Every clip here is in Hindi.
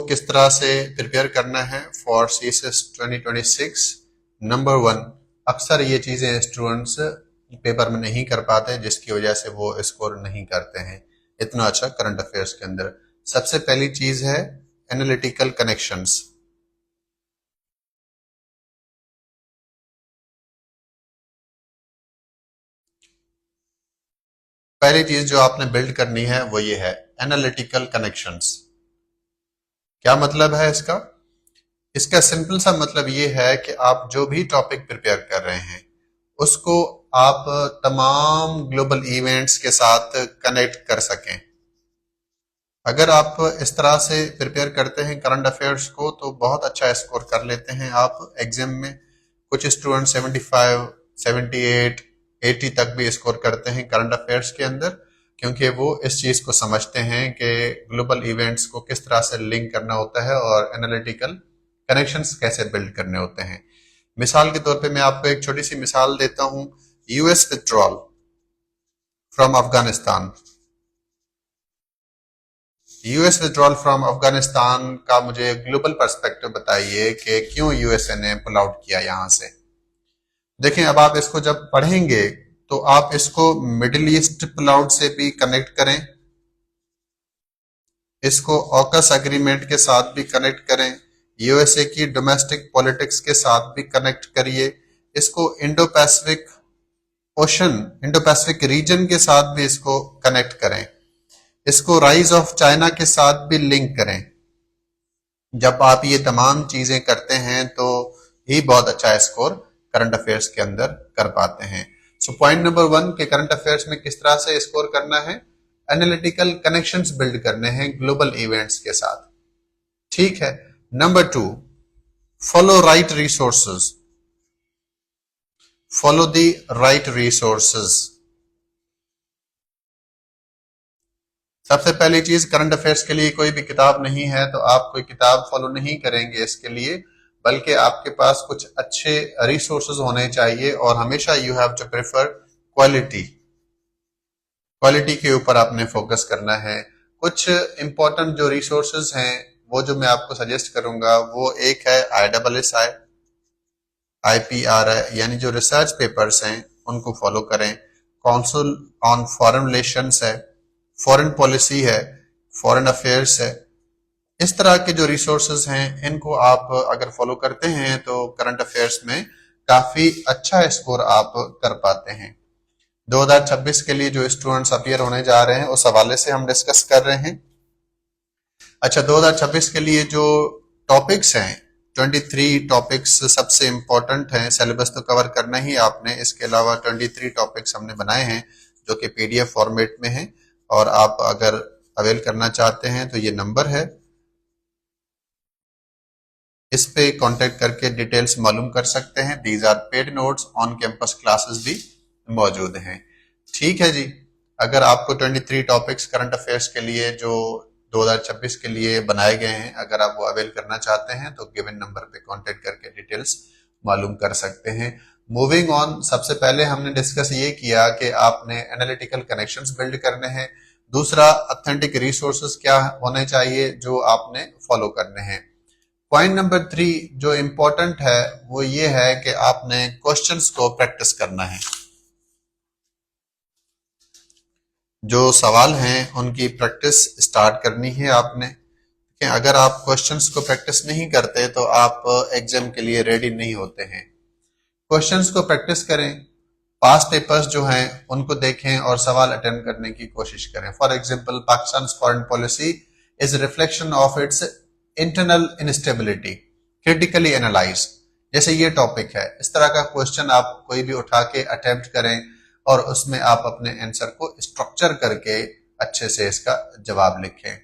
किस तरह से प्रिपेयर करना है फॉर CSS 2026। नंबर 1, अक्सर ये चीजें स्टूडेंट्स पेपर में नहीं कर पाते, जिसकी वजह से वो स्कोर नहीं करते हैं इतना अच्छा करंट अफेयर्स के अंदर। सबसे पहली चीज है एनालिटिकल कनेक्शंस। पहली चीज जो आपने बिल्ड करनी है वो ये है एनालिटिकल कनेक्शंस। क्या मतलब है इसका? इसका सिंपल सा मतलब ये है कि आप जो भी टॉपिक प्रिपेयर कर रहे हैं उसको आप तमाम ग्लोबल इवेंट्स के साथ कनेक्ट कर सकें। अगर आप इस तरह से प्रिपेयर करते हैं करंट अफेयर्स को तो बहुत अच्छा स्कोर कर लेते हैं आप एग्जाम में। कुछ स्टूडेंट 75, 78, 80 तक भी स्कोर करते हैं करंट अफेयर्स के अंदर, क्योंकि वो इस चीज को समझते हैं कि ग्लोबल इवेंट्स को किस तरह से लिंक करना होता है और एनालिटिकल कनेक्शंस कैसे बिल्ड करने होते हैं। मिसाल के तौर पे मैं आपको एक छोटी सी मिसाल देता हूं। US withdrawal from Afghanistan. US withdrawal from Afghanistan का मुझे ग्लोबल पर्सपेक्टिव बताइए कि क्यों यूएसए ने पुल आउट किया यहां से। देखें, अब आप इसको जब पढ़ेंगे तो आप इसको मिडिल ईस्ट पुल आउट से भी कनेक्ट करें, इसको ऑकस एग्रीमेंट के साथ भी कनेक्ट करें, यूएसए की डोमेस्टिक पॉलिटिक्स के साथ भी कनेक्ट करिए, इसको इंडो पैसिफिक रीजन के साथ भी इसको कनेक्ट करें, इसको राइज ऑफ चाइना के साथ भी लिंक करें। जब आप ये तमाम चीजें करते हैं तो ही बहुत अच्छा स्कोर करंट अफेयर्स के अंदर कर पाते हैं। सो पॉइंट नंबर 1 के करंट अफेयर्स में किस तरह से स्कोर करना है, एनालिटिकल कनेक्शंस बिल्ड करने हैं ग्लोबल इवेंट्स के साथ। ठीक है। Number 2, follow right resources. Follow the right resources. सबसे पहली चीज, करंट अफेयर्स के लिए कोई भी किताब नहीं है तो आप कोई किताब फॉलो नहीं करेंगे इसके लिए, बल्कि आपके पास कुछ अच्छे रिसोर्सेज होने चाहिए और हमेशा you have to prefer quality. Quality के ऊपर आपने फोकस करना है। कुछ इंपॉर्टेंट जो रिसोर्सेज हैं वो जो मैं आपको सजेस्ट करूंगा वो एक है ISSI, IPRI, यानी जो रिसर्च पेपर्स हैं उनको फॉलो करें। काउंसिल ऑन फॉरेन रिलेशंस है, फॉरेन पॉलिसी है, फॉरेन अफेयर्स है। इस तरह के जो रिसोर्सेज हैं इनको आप अगर फॉलो करते हैं तो करंट अफेयर्स में काफी अच्छा स्कोर आप कर पाते हैं। 2026 के लिए जो स्टूडेंट्स अपीयर होने जा रहे हैं उस हवाले से हम डिस्कस कर रहे हैं। अच्छा, 2026 के लिए जो टॉपिक्स हैं 23 टॉपिक्स सबसे इंपॉर्टेंट हैं, सिलेबस तो कवर करना ही आपने। इसके अलावा 23 टॉपिक्स हमने बनाए हैं जो कि PDF फॉर्मेट में हैं और आप अगर अवेल करना चाहते हैं तो ये नंबर है, इस पे कांटेक्ट करके डिटेल्स मालूम कर सकते हैं। These are paid notes, on campus classes भी मौजूद हैं। ठीक है जी। अगर आपको 23 टॉपिक्स करंट अफेयर्स के लिए जो 2026 के लिए बनाए गए हैं अगर आप वो अवेल करना चाहते हैं तो गिवन नंबर पे कांटेक्ट करके डिटेल्स मालूम कर सकते हैं। मूविंग ऑन, सबसे पहले हमने डिस्कस ये किया कि आपने एनालिटिकल कनेक्शंस बिल्ड करने हैं। दूसरा, ऑथेंटिक रिसोर्सेज क्या होने चाहिए जो आपने फॉलो करने हैं। पॉइंट नंबर 3 जो इंपॉर्टेंट है वो ये है कि आपने क्वेश्चंस को प्रैक्टिस करना है। जो सवाल हैं उनकी प्रैक्टिस स्टार्ट करनी है आपने, कि अगर आप क्वेश्चंस को प्रैक्टिस नहीं करते तो आप एग्जाम के लिए रेडी नहीं होते हैं। क्वेश्चंस को प्रैक्टिस करें, पास्ट पेपर्स जो हैं उनको देखें और सवाल अटेम्प्ट करने की कोशिश करें। For example, Pakistan foreign policy is reflection of its internal instability, critically analyse. जैसे ये टॉपिक है, इस तरह का क्वेश्चन आप कोई भी उठा के अटेम्प्ट करें और उसमें आप अपने आंसर को स्ट्रक्चर करके अच्छे से इसका जवाब लिखें।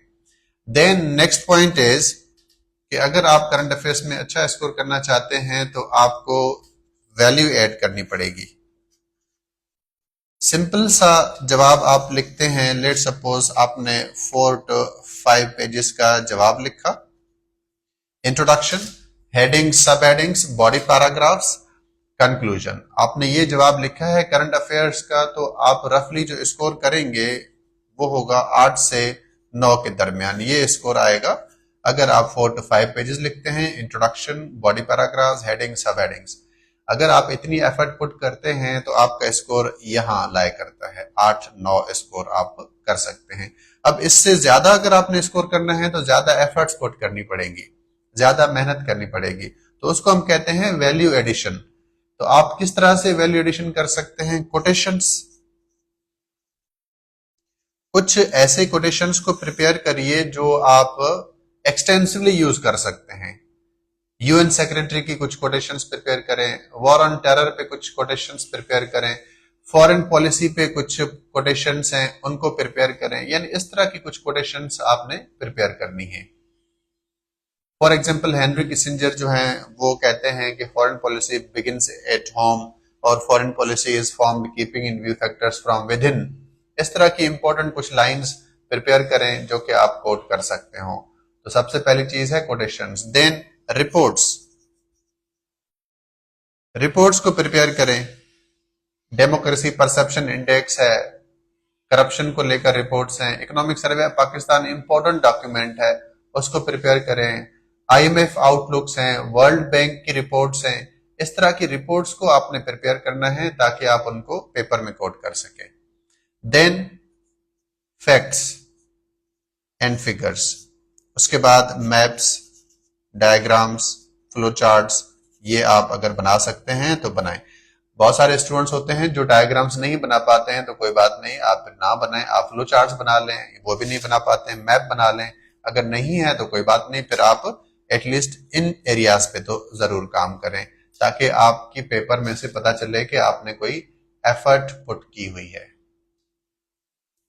देन नेक्स्ट पॉइंट इज कि अगर आप करंट अफेयर्स में अच्छा स्कोर करना चाहते हैं तो आपको वैल्यू ऐड करनी पड़ेगी। सिंपल सा जवाब आप लिखते हैं, लेट सपोज आपने 4 to 5 पेजेस का जवाब लिखा। इंट्रोडक्शन, हेडिंग, सब हेडिंग्स, बॉडी पैराग्राफ्स, कंक्लूजन। आपने ये जवाब लिखा है करंट अफेयर्स का तो आप रफली जो स्कोर करेंगे वो होगा 8 से 9 के दरमियान, ये स्कोर आएगा अगर आप 4 to 5 पेजेस लिखते हैं, इंट्रोडक्शन, बॉडी पैराग्राफ्स, हेडिंग, सब हेडिंग्स, अगर आप इतनी एफर्ट पुट करते हैं तो आपका स्कोर यहाँ लाया करता है 8-9 स्कोर आप कर सकते हैं। अब इससे ज्यादा अगर आपने स्कोर करना है तो ज्यादा एफर्ट्स पुट करनी पड़ेंगी, ज्यादा मेहनत करनी पड़ेगी, तो उसको हम कहते हैं वैल्यू एडिशन। तो आप किस तरह से वैल्यू एडिशन कर सकते हैं? कोटेशंस, कुछ ऐसे कोटेशंस को प्रिपेयर करिए जो आप एक्सटेंसिवली यूज कर सकते हैं। यूएन सेक्रेटरी की कुछ कोटेशंस प्रिपेयर करें, वॉर ऑन टेरर पे कुछ कोटेशंस प्रिपेयर करें, फॉरेन पॉलिसी पे कुछ कोटेशंस हैं उनको प्रिपेयर करें, यानी इस तरह की कुछ कोटेशंस आपने प्रिपेयर करनी है। फॉर एग्जांपल हेनरी किसिंजर जो हैं वो कहते हैं कि foreign policy begins at home और foreign policy is formed keeping in view factors from within. इस तरह की इंपॉर्टेंट कुछ लाइंस प्रिपेयर करें जो कि आप कोट कर सकते हो। तो सबसे पहली चीज है कोटेशंस। देन रिपोर्ट्स, रिपोर्ट्स को प्रिपेयर करें। डेमोक्रेसी परसेप्शन इंडेक्स है, करप्शन को लेकर रिपोर्ट्स हैं, economic survey of Pakistan important document है उसको प्रिपेयर करें, आईएमएफ आउटलुक्स हैं, वर्ल्ड बैंक की रिपोर्ट्स हैं। इस तरह की रिपोर्ट्स को आपने प्रिपेयर करना है ताकि आप उनको पेपर में कोट कर सकें। देन फैक्ट्स एंड फिगर्स, उसके बाद मैप्स, डायग्राम्स, फ्लो चार्ट्स, ये आप अगर बना सकते हैं तो बनाएं। बहुत सारे स्टूडेंट्स होते हैं जो डायग्राम्स नहीं बना पाते हैं, तो कोई बात नहीं, आप ना बनाएं, आप फ्लो चार्ट्स बना लें। वो भी नहीं बना पाते हैं, मैप बना लें। अगर नहीं है तो कोई बात नहीं, फिर आप एटलीस्ट इन एरियाज पे तो जरूर काम करें ताकि आपकी पेपर में से पता चले कि आपने कोई एफर्ट पुट की हुई है।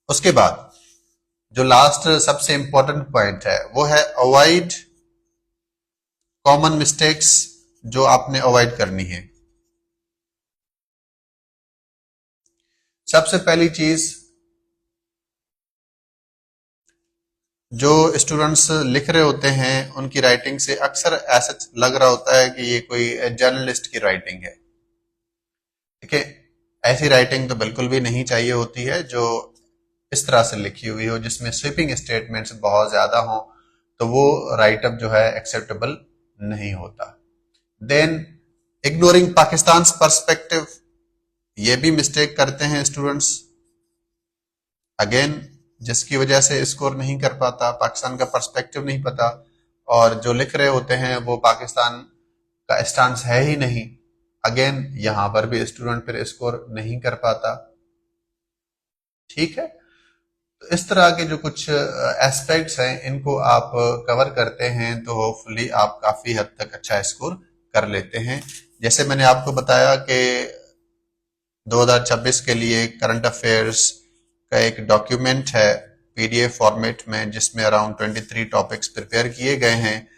उसके बाद जो लास्ट सबसे इंपॉर्टेंट पॉइंट है वो है अवॉइड कॉमन मिस्टेक्स, जो आपने अवॉइड करनी है। सबसे पहली चीज, जो स्टूडेंट्स लिख रहे होते हैं उनकी राइटिंग से अक्सर ऐसा लग रहा होता है कि ये कोई जर्नलिस्ट की राइटिंग है। ठीक है, ऐसी राइटिंग तो बिल्कुल भी नहीं चाहिए होती है जो इस तरह से लिखी हुई हो, जिसमें स्वीपिंग स्टेटमेंट्स बहुत ज्यादा हो, तो वो राइटअप जो है एक्सेप्टेबल नहीं होता। देन इग्नोरिंग पाकिस्तान पर्सपेक्टिव, ये भी मिस्टेक करते हैं स्टूडेंट्स, अगेन जिसकी वजह से स्कोर नहीं कर पाता, पाकिस्तान का पर्सपेक्टिव नहीं पता, और जो लिख रहे होते हैं वो पाकिस्तान का स्टांस है ही नहीं, अगेन यहां पर भी स्टूडेंट फिर स्कोर नहीं कर पाता। ठीक है, तो इस तरह के जो कुछ एस्पेक्ट्स हैं इनको आप कवर करते हैं तो होपफुली आप काफी हद तक अच्छा स्कोर कर लेते हैं। जैसे मैंने आपको बताया कि 2026 के लिए करंट अफेयर्स का एक डॉक्यूमेंट है पीडीएफ फॉर्मेट में, जिसमें अराउंड 23 टॉपिक्स प्रिपेयर किए गए हैं।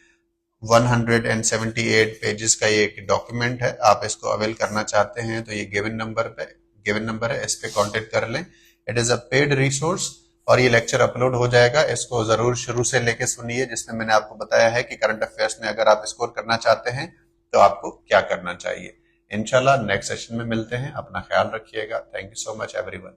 178 पेजेस का ये एक डॉक्यूमेंट है। आप इसको अवेल करना चाहते हैं तो ये गिवन नंबर है, इस पे कांटेक्ट कर लें। It is a paid resource और ये लेक्चर अपलोड हो जाएगा। इसको जरूर शुरू से लेके सुनिए, जिसमें मैंने आपको बताया है कि करंट अफेयर्स में अगर आप स्कोर करना चाहते हैं तो आपको क्या करना चाहिए। इंशाल्लाह नेक्स्ट सेशन में मिलते हैं। अपना ख्याल रखिएगा। Thank you so much everyone.